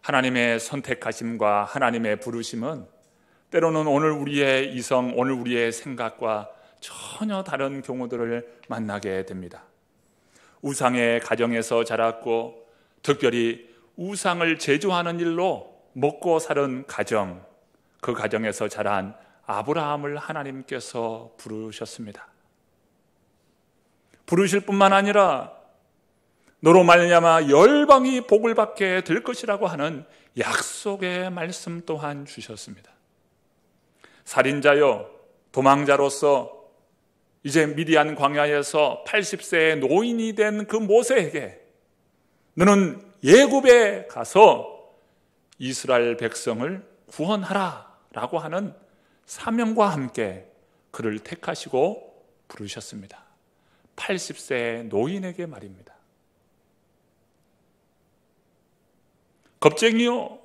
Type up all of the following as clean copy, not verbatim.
하나님의 선택하심과 하나님의 부르심은 때로는 오늘 우리의 이성, 오늘 우리의 생각과 전혀 다른 경우들을 만나게 됩니다. 우상의 가정에서 자랐고 특별히 우상을 제조하는 일로 먹고 사는 가정, 그 가정에서 자란 아브라함을 하나님께서 부르셨습니다. 부르실 뿐만 아니라 너로 말미암아 열방이 복을 받게 될 것이라고 하는 약속의 말씀 또한 주셨습니다. 살인자요 도망자로서 이제 미디안 광야에서 80세의 노인이 된 그 모세에게 너는 예굽에 가서 이스라엘 백성을 구원하라 라고 하는 사명과 함께 그를 택하시고 부르셨습니다. 80세의 노인에게 말입니다. 겁쟁이요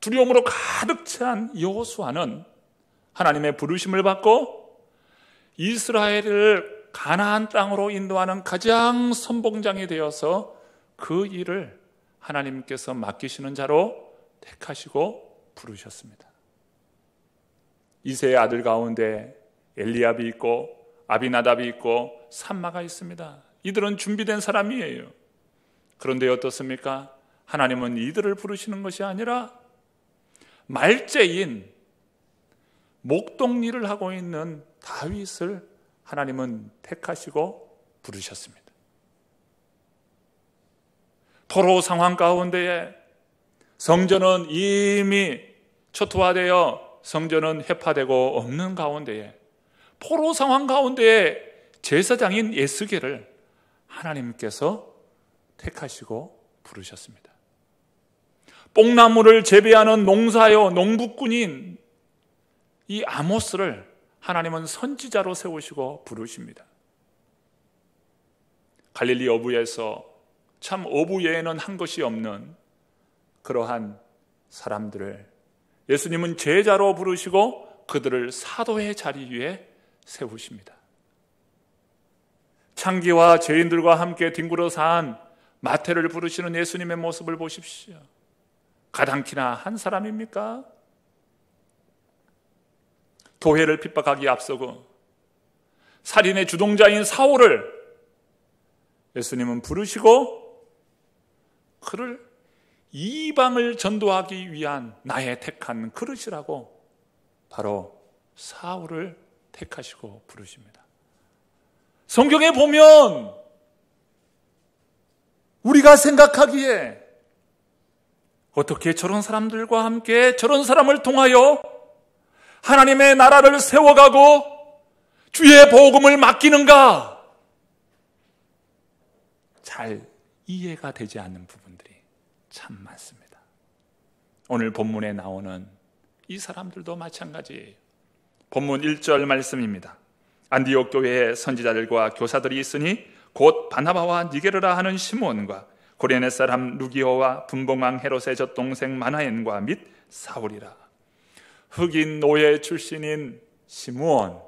두려움으로 가득 찬 여호수아는 하나님의 부르심을 받고 이스라엘을 가나안 땅으로 인도하는 가장 선봉장이 되어서 그 일을 하나님께서 맡기시는 자로 택하시고 부르셨습니다. 이새의 아들 가운데 엘리압이 있고 아비나답이 있고 삼마가 있습니다. 이들은 준비된 사람이에요. 그런데 어떻습니까? 하나님은 이들을 부르시는 것이 아니라 말제인 목동일을 하고 있는 다윗을 하나님은 택하시고 부르셨습니다. 포로 상황 가운데에 성전은 이미 초토화되어 성전은 해파되고 없는 가운데에 포로 상황 가운데에 제사장인 예스게를 하나님께서 택하시고 부르셨습니다. 뽕나무를 재배하는 농사요 농부꾼인 이 아모스를 하나님은 선지자로 세우시고 부르십니다. 갈릴리 어부에서 참 어부 외에는 한 것이 없는 그러한 사람들을 예수님은 제자로 부르시고 그들을 사도의 자리 위에 세우십니다. 창기와 죄인들과 함께 뒹굴어 산 마태를 부르시는 예수님의 모습을 보십시오. 가당키나 한 사람입니까? 교회를 핍박하기에 앞서고 살인의 주동자인 사울을 예수님은 부르시고 그를 이방을 전도하기 위한 나의 택한 그릇이라고 바로 사울을 택하시고 부르십니다. 성경에 보면 우리가 생각하기에 어떻게 저런 사람들과 함께 저런 사람을 통하여 하나님의 나라를 세워가고 주의 복음을 맡기는가? 잘 이해가 되지 않는 부분들이 참 많습니다. 오늘 본문에 나오는 이 사람들도 마찬가지예요. 본문 1절 말씀입니다. 안디옥 교회에 선지자들과 교사들이 있으니 곧 바나바와 니게르라 하는 시므온과 고레네 사람 루기오와 분봉왕 헤롯의 젖동생 마나엔과 및 사울이라. 흑인 노예 출신인 시므온,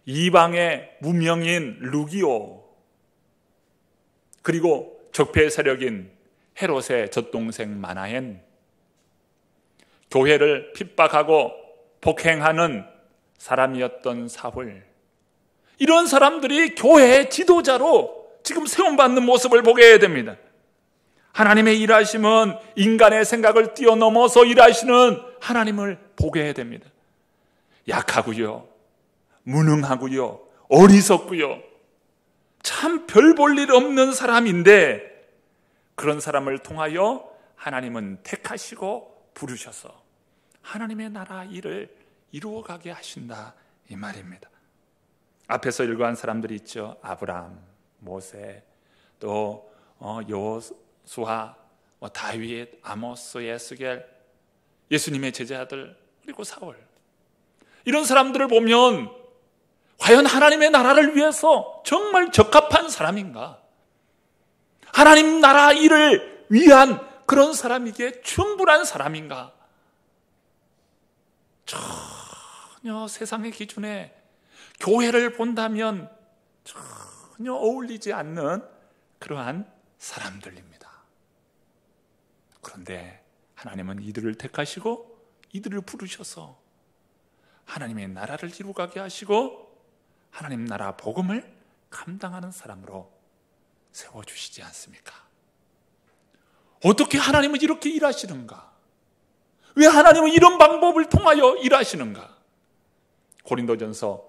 이방의 무명인 루기오, 그리고 적폐 세력인 헤롯의 젖동생 마나엔, 교회를 핍박하고 폭행하는 사람이었던 사울, 이런 사람들이 교회의 지도자로 지금 세움받는 모습을 보게 됩니다. 하나님의 일하심은 인간의 생각을 뛰어넘어서 일하시는 하나님을 보게 됩니다. 약하고요, 무능하고요, 어리석고요, 참 별 볼 일 없는 사람인데 그런 사람을 통하여 하나님은 택하시고 부르셔서 하나님의 나라 일을 이루어가게 하신다, 이 말입니다. 앞에서 일과한 사람들이 있죠. 아브라함, 모세, 또 여호수아, 다윗, 아모스, 예스겔, 예수님의 제자들, 그리고 사울, 이런 사람들을 보면 과연 하나님의 나라를 위해서 정말 적합한 사람인가? 하나님 나라 일을 위한 그런 사람이기에 충분한 사람인가? 전혀 세상의 기준에 교회를 본다면 전혀 어울리지 않는 그러한 사람들입니다. 그런데 하나님은 이들을 택하시고 이들을 부르셔서 하나님의 나라를 이루가게 하시고 하나님 나라 복음을 감당하는 사람으로 세워주시지 않습니까? 어떻게 하나님은 이렇게 일하시는가? 왜 하나님은 이런 방법을 통하여 일하시는가? 고린도전서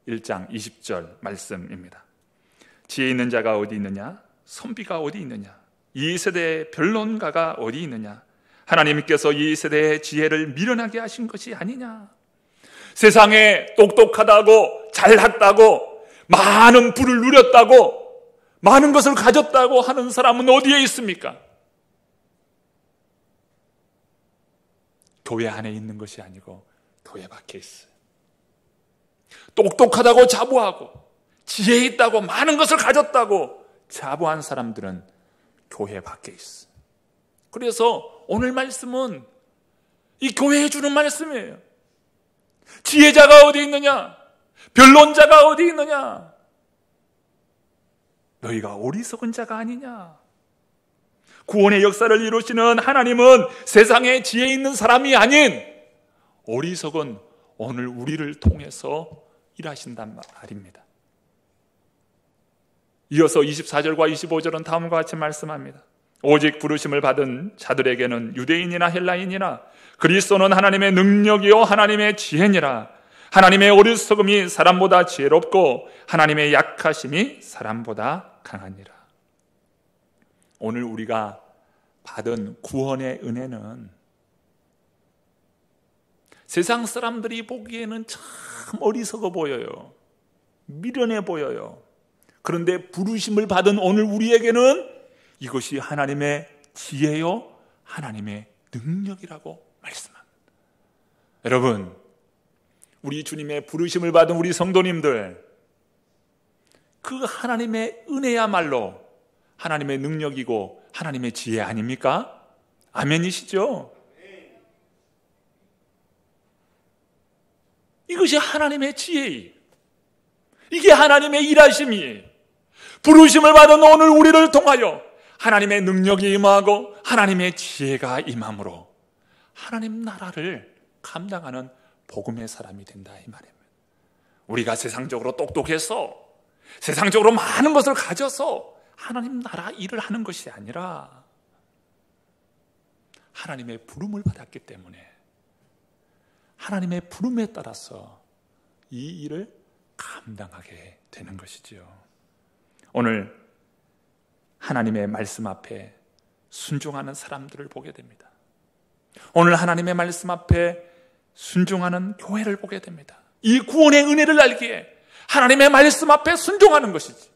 1장 20절 말씀입니다. 지혜 있는 자가 어디 있느냐? 선비가 어디 있느냐? 이 세대의 변론가가 어디 있느냐? 하나님께서 이 세대의 지혜를 미련하게 하신 것이 아니냐? 세상에 똑똑하다고 잘났다고 많은 부를 누렸다고 많은 것을 가졌다고 하는 사람은 어디에 있습니까? 교회 안에 있는 것이 아니고 교회 밖에 있어요. 똑똑하다고 자부하고 지혜 있다고 많은 것을 가졌다고 자부한 사람들은 교회 밖에 있어요. 그래서 오늘 말씀은 이 교회에 주는 말씀이에요. 지혜자가 어디 있느냐? 변론자가 어디 있느냐? 너희가 어리석은 자가 아니냐? 구원의 역사를 이루시는 하나님은 세상에 지혜 있는 사람이 아닌 어리석은 오늘 우리를 통해서 일하신단 말입니다. 이어서 24절과 25절은 다음과 같이 말씀합니다. 오직 부르심을 받은 자들에게는 유대인이나 헬라인이나 그리스도는 하나님의 능력이요 하나님의 지혜니라. 하나님의 어리석음이 사람보다 지혜롭고 하나님의 약하심이 사람보다 강하니라. 오늘 우리가 받은 구원의 은혜는 세상 사람들이 보기에는 참 어리석어 보여요. 미련해 보여요. 그런데 부르심을 받은 오늘 우리에게는 이것이 하나님의 지혜요 하나님의 능력이라고 말씀합니다. 여러분, 우리 주님의 부르심을 받은 우리 성도님들, 그 하나님의 은혜야말로 하나님의 능력이고 하나님의 지혜 아닙니까? 아멘이시죠? 이것이 하나님의 지혜예요. 이게 하나님의 일하심이에요. 부르심을 받은 오늘 우리를 통하여 하나님의 능력이 임하고 하나님의 지혜가 임함으로 하나님 나라를 감당하는 복음의 사람이 된다 이 말입니다. 우리가 세상적으로 똑똑해서 세상적으로 많은 것을 가져서 하나님 나라 일을 하는 것이 아니라 하나님의 부름을 받았기 때문에 하나님의 부름에 따라서 이 일을 감당하게 되는 것이지요. 오늘 하나님의 말씀 앞에 순종하는 사람들을 보게 됩니다. 오늘 하나님의 말씀 앞에 순종하는 교회를 보게 됩니다. 이 구원의 은혜를 알기에 하나님의 말씀 앞에 순종하는 것이지.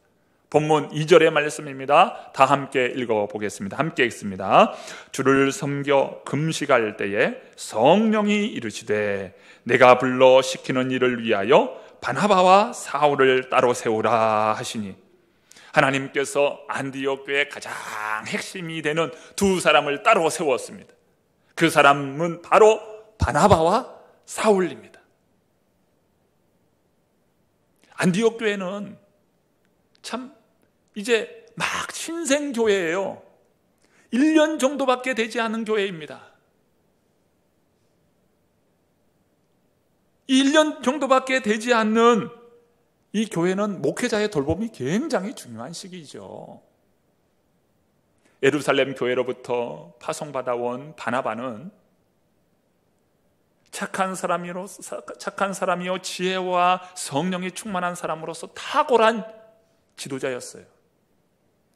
본문 2절의 말씀입니다. 다 함께 읽어보겠습니다. 함께 읽습니다. 주를 섬겨 금식할 때에 성령이 이르시되 내가 불러 시키는 일을 위하여 바나바와 사울을 따로 세우라 하시니, 하나님께서 안디옥 교회의 가장 핵심이 되는 두 사람을 따로 세웠습니다. 그 사람은 바로 바나바와 사울입니다. 안디옥 교회는 참 이제 막 신생교회예요. 1년 정도밖에 되지 않은 교회입니다. 1년 정도밖에 되지 않는 이 교회는 목회자의 돌봄이 굉장히 중요한 시기죠. 예루살렘 교회로부터 파송받아온 바나바는 착한 사람이요 지혜와 성령이 충만한 사람으로서 탁월한 지도자였어요.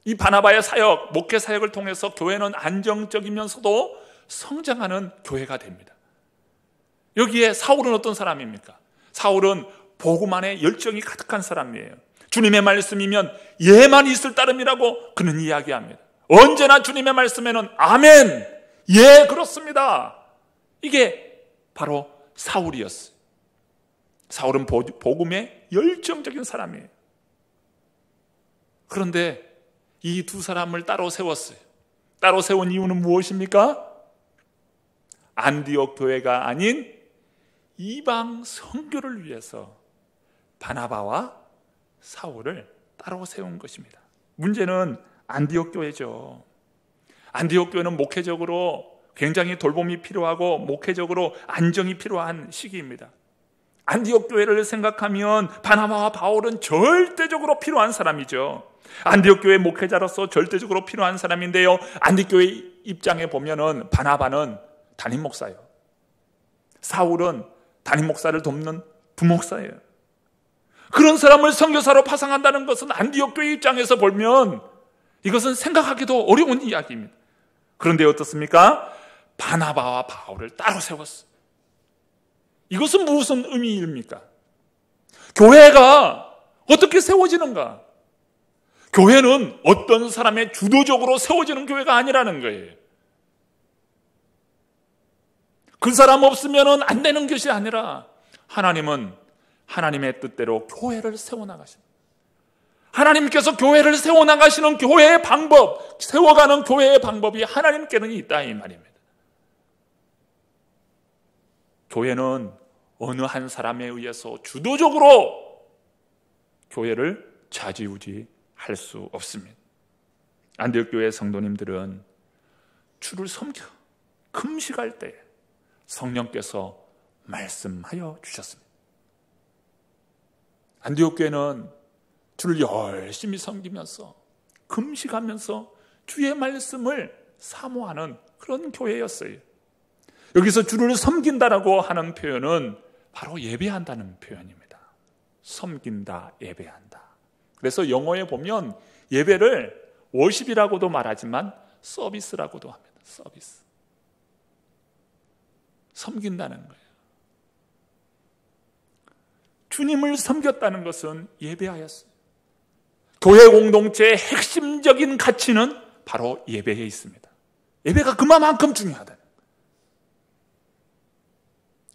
이 바나바의 사역, 목회 사역을 통해서 교회는 안정적이면서도 성장하는 교회가 됩니다. 여기에 사울은 어떤 사람입니까? 사울은 복음 안에 열정이 가득한 사람이에요. 주님의 말씀이면 예만 있을 따름이라고 그는 이야기합니다. 언제나 주님의 말씀에는 아멘, 예 그렇습니다. 이게 바로 사울이었어요. 사울은 복음에 열정적인 사람이에요. 그런데 이 두 사람을 따로 세웠어요. 따로 세운 이유는 무엇입니까? 안디옥 교회가 아닌 이방 선교를 위해서 바나바와 사울을 따로 세운 것입니다. 문제는 안디옥 교회죠. 안디옥 교회는 목회적으로 굉장히 돌봄이 필요하고 목회적으로 안정이 필요한 시기입니다. 안디옥 교회를 생각하면 바나바와 바울은 절대적으로 필요한 사람이죠. 안디옥 교회 목회자로서 절대적으로 필요한 사람인데요, 안디옥 교회 입장에 보면은 바나바는 담임 목사예요. 사울은 담임 목사를 돕는 부목사예요. 그런 사람을 선교사로 파송한다는 것은 안디옥 교회 입장에서 보면 이것은 생각하기도 어려운 이야기입니다. 그런데 어떻습니까? 바나바와 바울을 따로 세웠어요. 이것은 무슨 의미입니까? 교회가 어떻게 세워지는가? 교회는 어떤 사람의 주도적으로 세워지는 교회가 아니라는 거예요. 그 사람 없으면 안 되는 것이 아니라 하나님은 하나님의 뜻대로 교회를 세워나가십니다. 하나님께서 교회를 세워나가시는 교회의 방법, 세워가는 교회의 방법이 하나님께는 있다 이 말입니다. 교회는 어느 한 사람에 의해서 주도적으로 교회를 좌지우지할 수 없습니다. 안디옥 교회 성도님들은 주를 섬겨 금식할 때 성령께서 말씀하여 주셨습니다. 안디옥 교회는 주를 열심히 섬기면서 금식하면서 주의 말씀을 사모하는 그런 교회였어요. 여기서 주를 섬긴다라고 하는 표현은 바로 예배한다는 표현입니다. 섬긴다, 예배한다. 그래서 영어에 보면 예배를 워십이라고도 말하지만 서비스라고도 합니다. 서비스. 섬긴다는 거예요. 주님을 섬겼다는 것은 예배하였어요. 교회 공동체의 핵심적인 가치는 바로 예배에 있습니다. 예배가 그만큼 중요하다.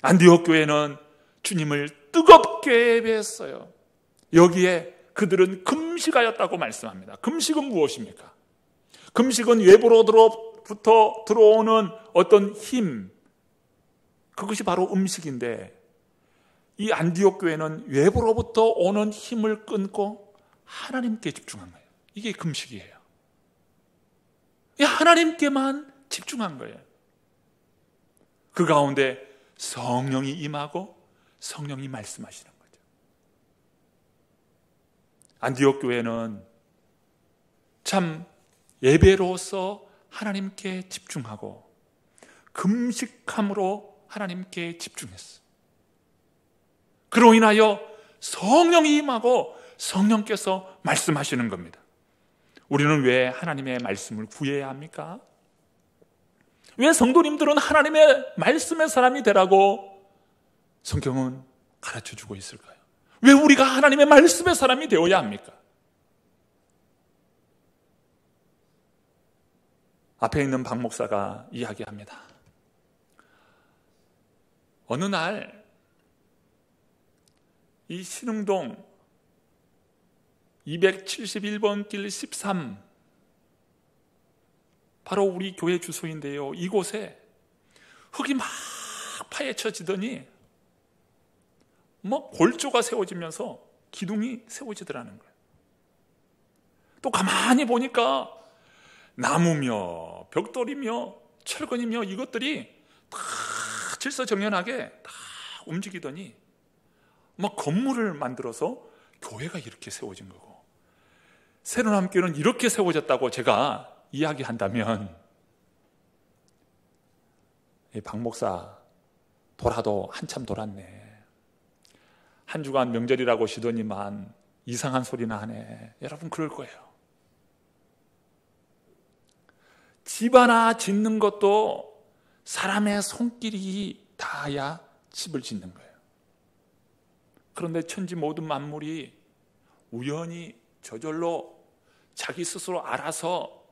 안디옥 교회는 주님을 뜨겁게 예배했어요. 여기에 그들은 금식하였다고 말씀합니다. 금식은 무엇입니까? 금식은 외부로부터 들어오는 어떤 힘, 그것이 바로 음식인데, 이 안디옥 교회는 외부로부터 오는 힘을 끊고 하나님께 집중한 거예요. 이게 금식이에요. 하나님께만 집중한 거예요. 그 가운데 성령이 임하고 성령이 말씀하시는 거죠. 안디옥 교회는 참 예배로서 하나님께 집중하고 금식함으로 하나님께 집중했어요. 그로 인하여 성령이 임하고 성령께서 말씀하시는 겁니다. 우리는 왜 하나님의 말씀을 구해야 합니까? 왜 성도님들은 하나님의 말씀의 사람이 되라고 성경은 가르쳐주고 있을까요? 왜 우리가 하나님의 말씀의 사람이 되어야 합니까? 앞에 있는 박 목사가 이야기합니다. 어느 날 이 신흥동 271번 길 13, 바로 우리 교회 주소인데요, 이곳에 흙이 막 파헤쳐지더니 골조가 세워지면서 기둥이 세워지더라는 거예요. 또 가만히 보니까 나무며 벽돌이며 철근이며 이것들이 다 질서정연하게 다 움직이더니 건물을 만들어서 교회가 이렇게 세워진 거고, 새로남교는 이렇게 세워졌다고 제가 이야기한다면 이 박 목사 돌아도 한참 돌았네, 한 주간 명절이라고 쉬더니만 이상한 소리나 하네, 여러분 그럴 거예요. 집 하나 짓는 것도 사람의 손길이 닿아야 집을 짓는 거예요. 그런데 천지 모든 만물이 우연히 저절로 자기 스스로 알아서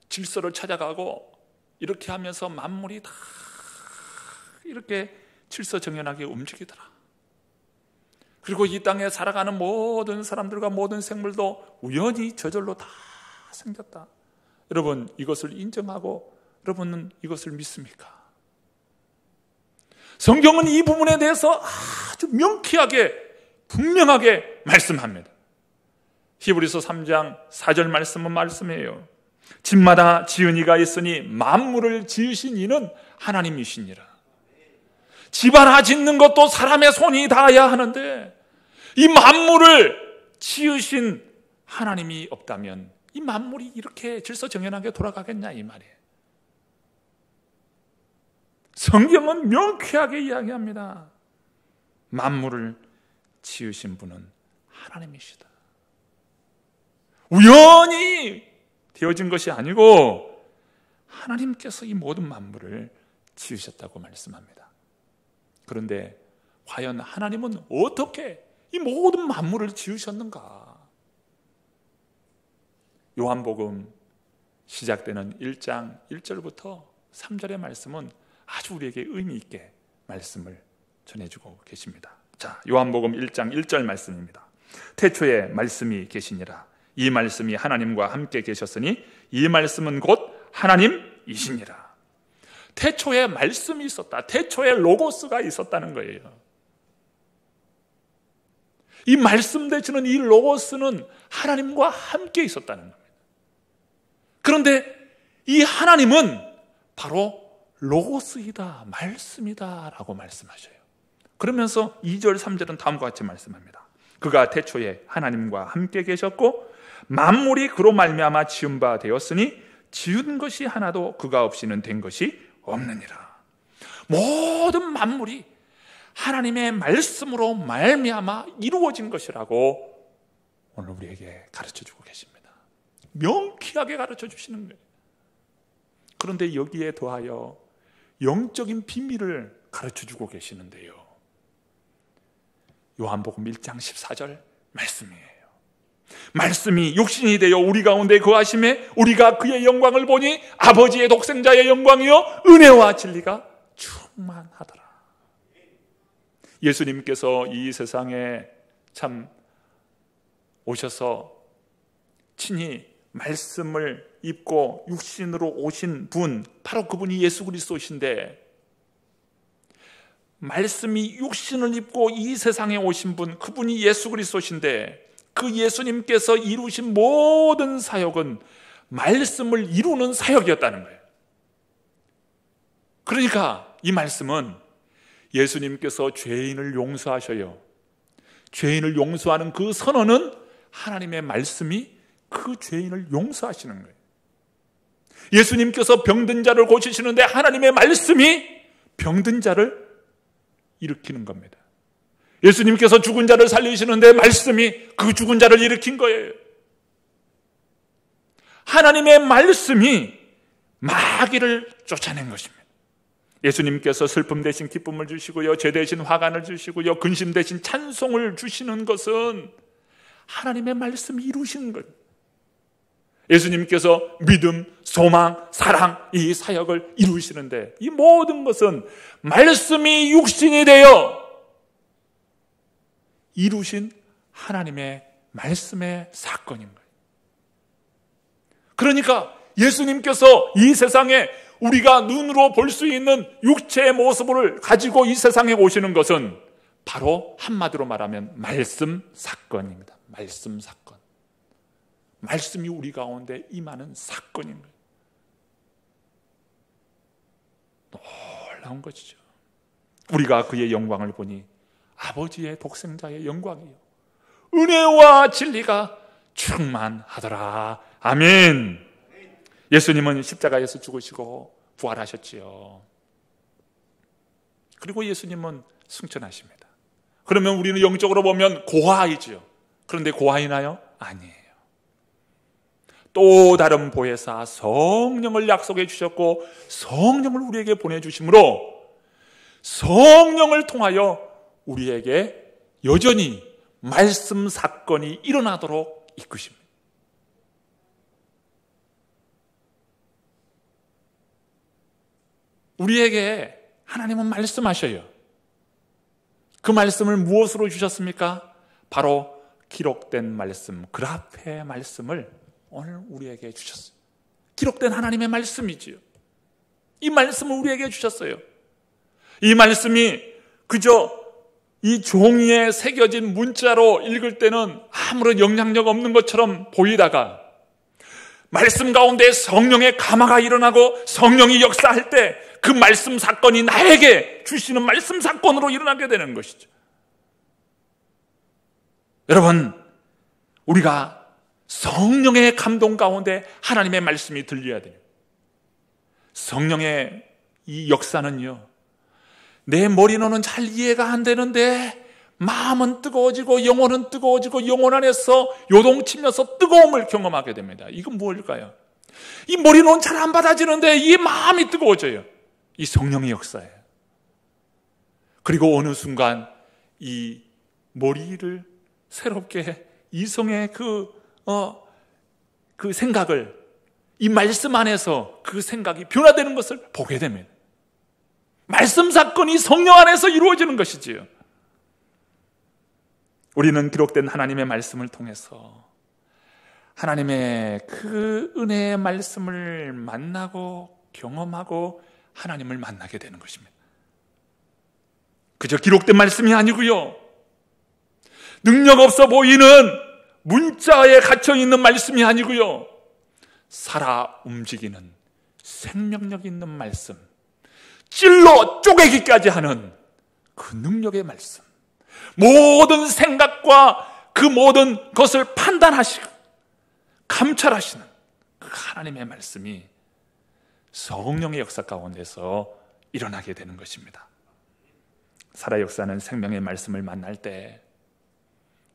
질서를 찾아가고 이렇게 하면서 만물이 다 이렇게 질서정연하게 움직이더라. 그리고 이 땅에 살아가는 모든 사람들과 모든 생물도 우연히 저절로 다 생겼다. 여러분 이것을 인정하고 여러분은 이것을 믿습니까? 성경은 이 부분에 대해서 아주 명쾌하게 분명하게 말씀합니다. 히브리서 3장 4절 말씀은 말씀이에요. 집마다 지은 이가 있으니 만물을 지으신 이는 하나님이시니라. 집 하나 짓는 것도 사람의 손이 닿아야 하는데 이 만물을 지으신 하나님이 없다면 이 만물이 이렇게 질서정연하게 돌아가겠냐 이 말이에요. 성경은 명쾌하게 이야기합니다. 만물을 지으신 분은 하나님이시다. 우연히 되어진 것이 아니고 하나님께서 이 모든 만물을 지으셨다고 말씀합니다. 그런데 과연 하나님은 어떻게 이 모든 만물을 지으셨는가? 요한복음 시작되는 1장 1절부터 3절의 말씀은 아주 우리에게 의미 있게 말씀을 전해주고 계십니다. 자, 요한복음 1장 1절 말씀입니다. 태초에 말씀이 계시니라. 이 말씀이 하나님과 함께 계셨으니 이 말씀은 곧 하나님이시니라. 태초에 말씀이 있었다. 태초에 로고스가 있었다는 거예요. 이 말씀 되시는 이 로고스는 하나님과 함께 있었다는 겁니다. 그런데 이 하나님은 바로 로고스이다, 말씀이다 라고 말씀하셔요. 그러면서 2절, 3절은 다음과 같이 말씀합니다. 그가 태초에 하나님과 함께 계셨고 만물이 그로 말미암아 지은 바 되었으니 지은 것이 하나도 그가 없이는 된 것이 없느니라. 모든 만물이 하나님의 말씀으로 말미암아 이루어진 것이라고 오늘 우리에게 가르쳐주고 계십니다. 명쾌하게 가르쳐 주시는 거예요. 그런데 여기에 더하여 영적인 비밀을 가르쳐주고 계시는데요. 요한복음 1장 14절 말씀이에요. 말씀이 육신이 되어 우리 가운데 거하심에 우리가 그의 영광을 보니 아버지의 독생자의 영광이요 은혜와 진리가 충만하더라. 예수님께서 이 세상에 참 오셔서 친히 말씀을 입고 육신으로 오신 분, 바로 그분이 예수 그리스도이신데, 말씀이 육신을 입고 이 세상에 오신 분, 그분이 예수 그리스도이신데, 그 예수님께서 이루신 모든 사역은 말씀을 이루는 사역이었다는 거예요. 그러니까 이 말씀은 예수님께서 죄인을 용서하셔요. 죄인을 용서하는 그 선언은 하나님의 말씀이 그 죄인을 용서하시는 거예요. 예수님께서 병든 자를 고치시는데 하나님의 말씀이 병든 자를 일으키는 겁니다. 예수님께서 죽은 자를 살리시는데 말씀이 그 죽은 자를 일으킨 거예요. 하나님의 말씀이 마귀를 쫓아낸 것입니다. 예수님께서 슬픔 대신 기쁨을 주시고요, 죄 대신 화관을 주시고요, 근심 대신 찬송을 주시는 것은 하나님의 말씀이 이루시는 거예요. 예수님께서 믿음, 소망, 사랑, 이 사역을 이루시는데 이 모든 것은 말씀이 육신이 되어 이루신 하나님의 말씀의 사건인 거예요. 그러니까 예수님께서 이 세상에 우리가 눈으로 볼 수 있는 육체의 모습을 가지고 이 세상에 오시는 것은 바로 한마디로 말하면 말씀 사건입니다. 말씀 사건. 말씀이 우리 가운데 임하는 사건인 거예요. 놀라운 것이죠. 우리가 그의 영광을 보니 아버지의 독생자의 영광이요 은혜와 진리가 충만하더라. 아멘. 예수님은 십자가에서 죽으시고 부활하셨지요. 그리고 예수님은 승천하십니다. 그러면 우리는 영적으로 보면 고아이죠. 그런데 고아이나요? 아니에요. 또 다른 보혜사 성령을 약속해 주셨고 성령을 우리에게 보내주심으로 성령을 통하여 우리에게 여전히 말씀 사건이 일어나도록 이끄십니다. 우리에게 하나님은 말씀하셔요. 그 말씀을 무엇으로 주셨습니까? 바로 기록된 말씀, 그라페의 말씀을 오늘 우리에게 주셨어요. 기록된 하나님의 말씀이지요. 이 말씀을 우리에게 주셨어요. 이 말씀이 그저 이 종이에 새겨진 문자로 읽을 때는 아무런 영향력 없는 것처럼 보이다가 말씀 가운데 성령의 감화가 일어나고 성령이 역사할 때 그 말씀 사건이 나에게 주시는 말씀 사건으로 일어나게 되는 것이죠. 여러분, 우리가 성령의 감동 가운데 하나님의 말씀이 들려야 돼요. 성령의 이 역사는요, 내 머리로는 잘 이해가 안 되는데 마음은 뜨거워지고 영혼은 뜨거워지고 영혼 안에서 요동치면서 뜨거움을 경험하게 됩니다. 이건 뭘까요? 이 머리로는 잘 안 받아지는데 이 마음이 뜨거워져요. 이 성령의 역사예요. 그리고 어느 순간 이 머리를 새롭게 이성의 그 생각을 이 말씀 안에서 그 생각이 변화되는 것을 보게 됩니다. 말씀 사건이 성령 안에서 이루어지는 것이지요. 우리는 기록된 하나님의 말씀을 통해서 하나님의 그 은혜의 말씀을 만나고 경험하고 하나님을 만나게 되는 것입니다. 그저 기록된 말씀이 아니고요, 능력 없어 보이는 문자에 갇혀있는 말씀이 아니고요, 살아 움직이는 생명력 있는 말씀, 찔러 쪼개기까지 하는 그 능력의 말씀, 모든 생각과 그 모든 것을 판단하시고 감찰하시는 그 하나님의 말씀이 성령의 역사 가운데서 일어나게 되는 것입니다. 살아 역사는 생명의 말씀을 만날 때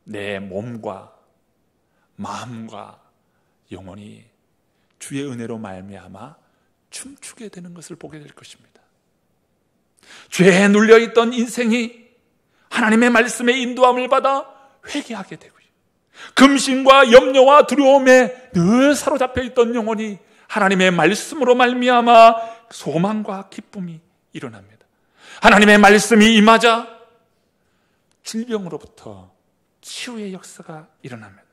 내 몸과 마음과 영혼이 주의 은혜로 말미암아 춤추게 되는 것을 보게 될 것입니다. 죄에 눌려있던 인생이 하나님의 말씀의 인도함을 받아 회개하게 되고요, 금신과 염려와 두려움에 늘 사로잡혀 있던 영혼이 하나님의 말씀으로 말미암아 소망과 기쁨이 일어납니다. 하나님의 말씀이 임하자 질병으로부터 치유의 역사가 일어납니다.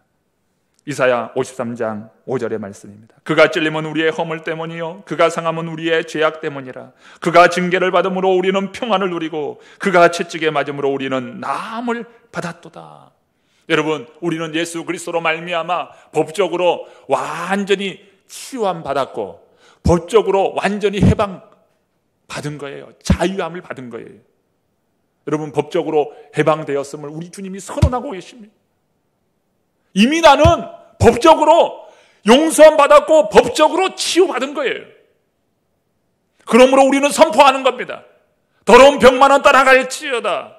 이사야 53장 5절의 말씀입니다. 그가 찔림은 우리의 허물 때문이요 그가 상함은 우리의 죄악 때문이라. 그가 징계를 받음으로 우리는 평안을 누리고 그가 채찍에 맞음으로 우리는 나음을 받았도다. 여러분, 우리는 예수 그리스도로 말미암아 법적으로 완전히 치유함 받았고 법적으로 완전히 해방 받은 거예요. 자유함을 받은 거예요. 여러분, 법적으로 해방되었음을 우리 주님이 선언하고 계십니다. 이미 나는 법적으로 용서함 받았고 법적으로 치유받은 거예요. 그러므로 우리는 선포하는 겁니다. 더러운 병만은 떠나갈지어다.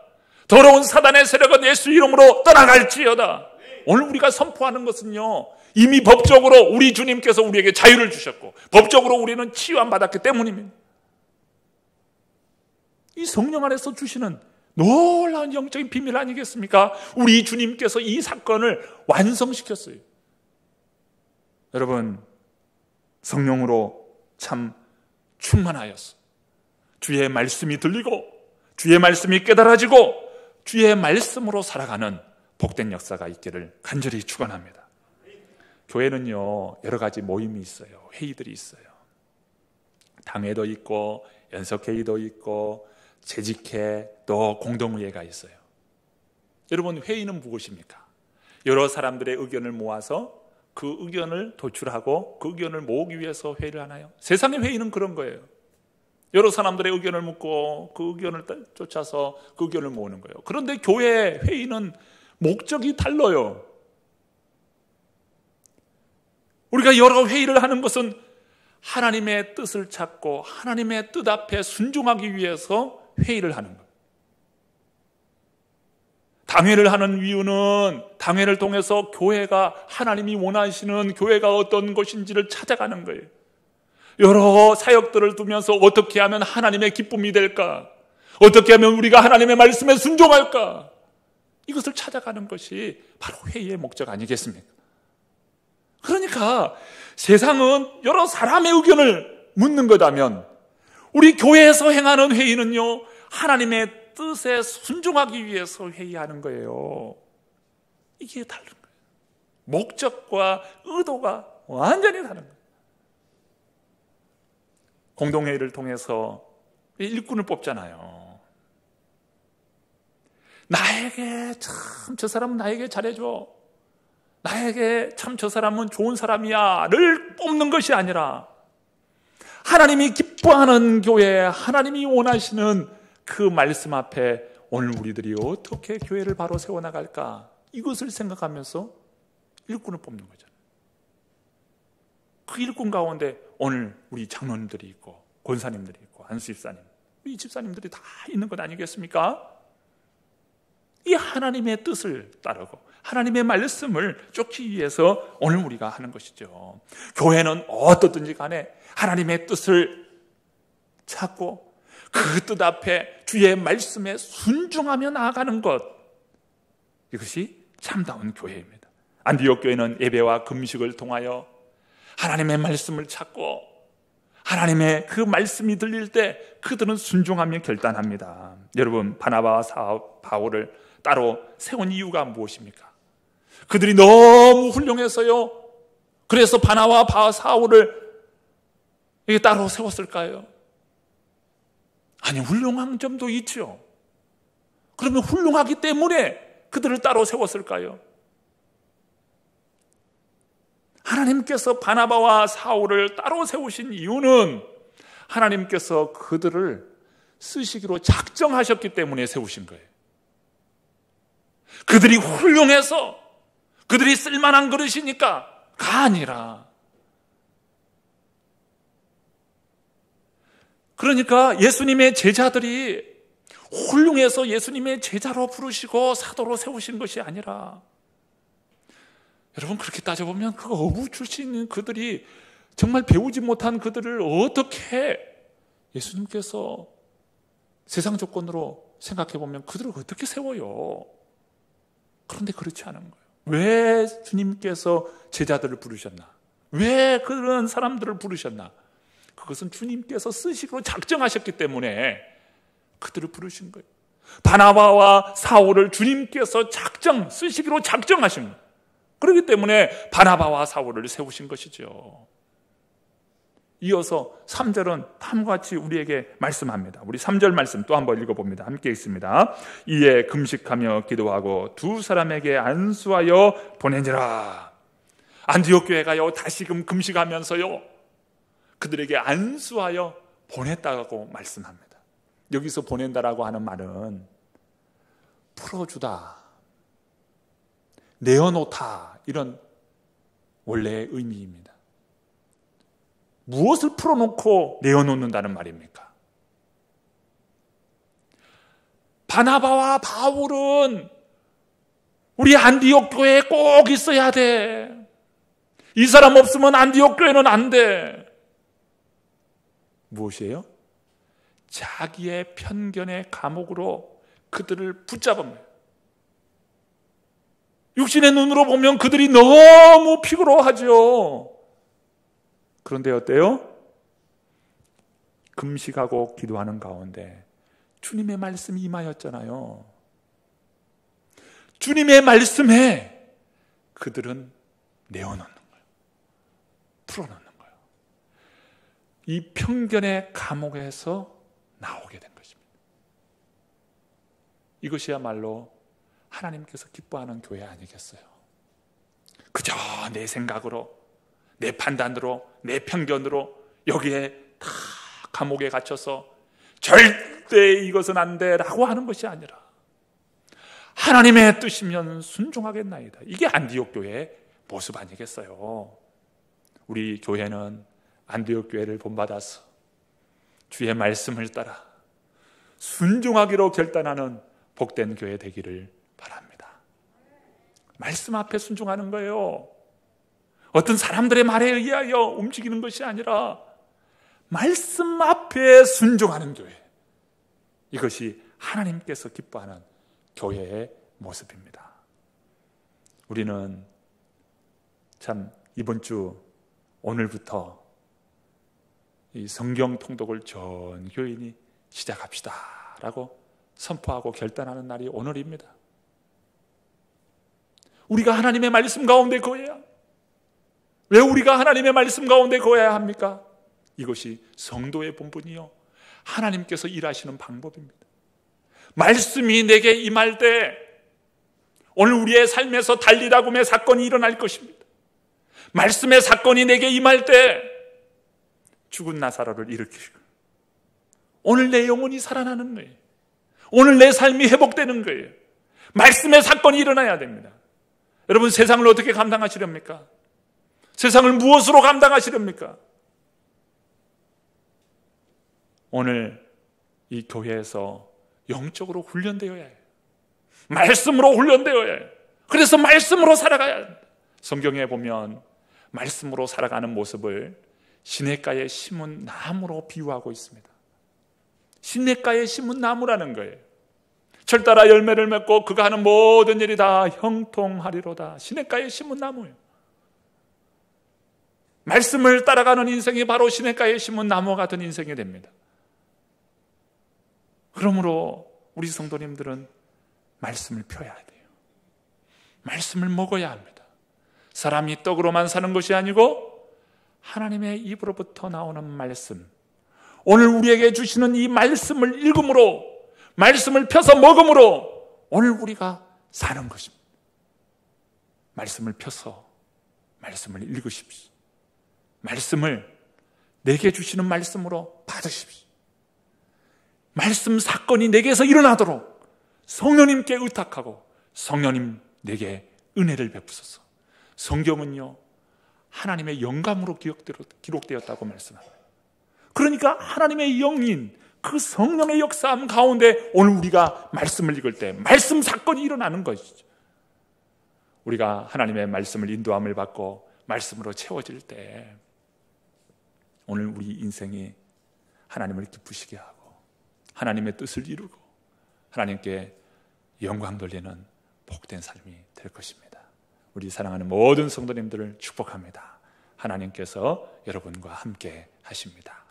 더러운 사단의 세력은 예수 이름으로 떠나갈지어다. 오늘 우리가 선포하는 것은요, 이미 법적으로 우리 주님께서 우리에게 자유를 주셨고 법적으로 우리는 치유함 받았기 때문입니다. 이 성령 안에서 주시는 놀라운 영적인 비밀 아니겠습니까? 우리 주님께서 이 사건을 완성시켰어요. 여러분, 성령으로 참 충만하였어. 주의 말씀이 들리고 주의 말씀이 깨달아지고 주의 말씀으로 살아가는 복된 역사가 있기를 간절히 축원합니다. 교회는요, 여러 가지 모임이 있어요. 회의들이 있어요. 당회도 있고 연석회의도 있고 재직회, 또 공동의회가 있어요. 여러분, 회의는 무엇입니까? 여러 사람들의 의견을 모아서 그 의견을 도출하고 그 의견을 모으기 위해서 회의를 하나요? 세상의 회의는 그런 거예요. 여러 사람들의 의견을 묻고 그 의견을 쫓아서 그 의견을 모으는 거예요. 그런데 교회 회의는 목적이 달라요. 우리가 여러 회의를 하는 것은 하나님의 뜻을 찾고 하나님의 뜻 앞에 순종하기 위해서 회의를 하는 거예요. 당회를 하는 이유는 당회를 통해서 교회가 하나님이 원하시는 교회가 어떤 것인지를 찾아가는 거예요. 여러 사역들을 두면서 어떻게 하면 하나님의 기쁨이 될까? 어떻게 하면 우리가 하나님의 말씀에 순종할까? 이것을 찾아가는 것이 바로 회의의 목적 아니겠습니까? 그러니까 세상은 여러 사람의 의견을 묻는 거다면 우리 교회에서 행하는 회의는요, 하나님의 뜻에 순종하기 위해서 회의하는 거예요. 이게 다른 거예요. 목적과 의도가 완전히 다른 거예요. 공동회의를 통해서 일꾼을 뽑잖아요. 나에게 참 저 사람은 나에게 잘해줘. 나에게 참 저 사람은 좋은 사람이야를 뽑는 것이 아니라 하나님이 기뻐하는 교회, 하나님이 원하시는 그 말씀 앞에 오늘 우리들이 어떻게 교회를 바로 세워나갈까, 이것을 생각하면서 일꾼을 뽑는 거잖아요. 그 일꾼 가운데 오늘 우리 장로님들이 있고 권사님들이 있고 안수 집사님, 우리 집사님들이 다 있는 것 아니겠습니까? 이 하나님의 뜻을 따르고 하나님의 말씀을 쫓기 위해서 오늘 우리가 하는 것이죠. 교회는 어떻든지 간에 하나님의 뜻을 찾고 그 뜻 앞에 주의 말씀에 순종하며 나아가는 것, 이것이 참다운 교회입니다. 안디옥 교회는 예배와 금식을 통하여 하나님의 말씀을 찾고 하나님의 그 말씀이 들릴 때 그들은 순종하며 결단합니다. 여러분, 바나바와 바울을 따로 세운 이유가 무엇입니까? 그들이 너무 훌륭해서요, 그래서 바나바와 사울을 따로 세웠을까요? 아니, 훌륭한 점도 있죠. 그러면 훌륭하기 때문에 그들을 따로 세웠을까요? 하나님께서 바나바와 사울을 따로 세우신 이유는 하나님께서 그들을 쓰시기로 작정하셨기 때문에 세우신 거예요. 그들이 훌륭해서 그들이 쓸만한 그릇이니까가 아니라, 그러니까 예수님의 제자들이 훌륭해서 예수님의 제자로 부르시고 사도로 세우신 것이 아니라, 여러분, 그렇게 따져보면 그 어부 출신인 그들이 정말 배우지 못한 그들을 어떻게 예수님께서 세상 조건으로 생각해보면 그들을 어떻게 세워요? 그런데 그렇지 않은 거예요. 왜 주님께서 제자들을 부르셨나? 왜 그런 사람들을 부르셨나? 그것은 주님께서 쓰시기로 작정하셨기 때문에 그들을 부르신 거예요. 바나바와 사울을 주님께서 쓰시기로 작정하신 거예요. 그렇기 때문에 바나바와 사울을 세우신 것이죠. 이어서 3절은 다음과 같이 우리에게 말씀합니다. 우리 3절 말씀 또 한번 읽어봅니다. 함께 읽습니다. 이에 금식하며 기도하고 두 사람에게 안수하여 보내니라. 안디옥 교회가요, 다시금 금식하면서요, 그들에게 안수하여 보냈다고 말씀합니다. 여기서 보낸다라고 하는 말은 풀어주다, 내어놓다, 이런 원래의 의미입니다. 무엇을 풀어놓고 내어놓는다는 말입니까? 바나바와 바울은 우리 안디옥 교회에 꼭 있어야 돼. 이 사람 없으면 안디옥 교회는 안 돼. 무엇이에요? 자기의 편견의 감옥으로 그들을 붙잡은, 육신의 눈으로 보면 그들이 너무 피곤하죠. 그런데 어때요? 금식하고 기도하는 가운데 주님의 말씀이 임하였잖아요. 주님의 말씀에 그들은 내어놓는 거예요. 풀어놓는 거예요. 이 편견의 감옥에서 나오게 된 것입니다. 이것이야말로 하나님께서 기뻐하는 교회 아니겠어요? 그저 내 생각으로, 내 판단으로, 내 편견으로 여기에 다 감옥에 갇혀서 절대 이것은 안 돼라고 하는 것이 아니라 하나님의 뜻이면 순종하겠나이다. 이게 안디옥 교회의 모습 아니겠어요? 우리 교회는 안디옥 교회를 본받아서 주의 말씀을 따라 순종하기로 결단하는 복된 교회 되기를 바랍니다. 말씀 앞에 순종하는 거예요. 어떤 사람들의 말에 의하여 움직이는 것이 아니라 말씀 앞에 순종하는 교회, 이것이 하나님께서 기뻐하는 교회의 모습입니다. 우리는 참 이번 주 오늘부터 이 성경 통독을 전 교인이 시작합시다 라고 선포하고 결단하는 날이 오늘입니다. 우리가 하나님의 말씀 가운데 거해야, 왜 우리가 하나님의 말씀 가운데 거해야 합니까? 이것이 성도의 본분이요, 하나님께서 일하시는 방법입니다. 말씀이 내게 임할 때 오늘 우리의 삶에서 달리다굼의 사건이 일어날 것입니다. 말씀의 사건이 내게 임할 때 죽은 나사로를 일으키시고 오늘 내 영혼이 살아나는 거예요. 오늘 내 삶이 회복되는 거예요. 말씀의 사건이 일어나야 됩니다. 여러분, 세상을 어떻게 감당하시렵니까? 세상을 무엇으로 감당하시렵니까? 오늘 이 교회에서 영적으로 훈련되어야 해요. 말씀으로 훈련되어야 해요. 그래서 말씀으로 살아가야 합니다. 성경에 보면 말씀으로 살아가는 모습을 시냇가에 심은 나무로 비유하고 있습니다. 시냇가에 심은 나무라는 거예요. 철 따라 열매를 맺고 그가 하는 모든 일이 다 형통하리로다. 시냇가에 심은 나무예요. 말씀을 따라가는 인생이 바로 시냇가에 심은 나무 같은 인생이 됩니다. 그러므로 우리 성도님들은 말씀을 펴야 돼요. 말씀을 먹어야 합니다. 사람이 떡으로만 사는 것이 아니고 하나님의 입으로부터 나오는 말씀, 오늘 우리에게 주시는 이 말씀을 읽음으로, 말씀을 펴서 먹음으로 오늘 우리가 사는 것입니다. 말씀을 펴서 말씀을 읽으십시오. 말씀을 내게 주시는 말씀으로 받으십시오. 말씀 사건이 내게서 일어나도록 성령님께 의탁하고 성령님 내게 은혜를 베푸소서. 성경은요, 하나님의 영감으로 기록되었다고 말씀합니다. 그러니까 하나님의 영인 그 성령의 역사함 가운데 오늘 우리가 말씀을 읽을 때 말씀 사건이 일어나는 것이죠. 우리가 하나님의 말씀을 인도함을 받고 말씀으로 채워질 때 오늘 우리 인생이 하나님을 기쁘시게 하고 하나님의 뜻을 이루고 하나님께 영광 돌리는 복된 삶이 될 것입니다. 우리 사랑하는 모든 성도님들을 축복합니다. 하나님께서 여러분과 함께 하십니다.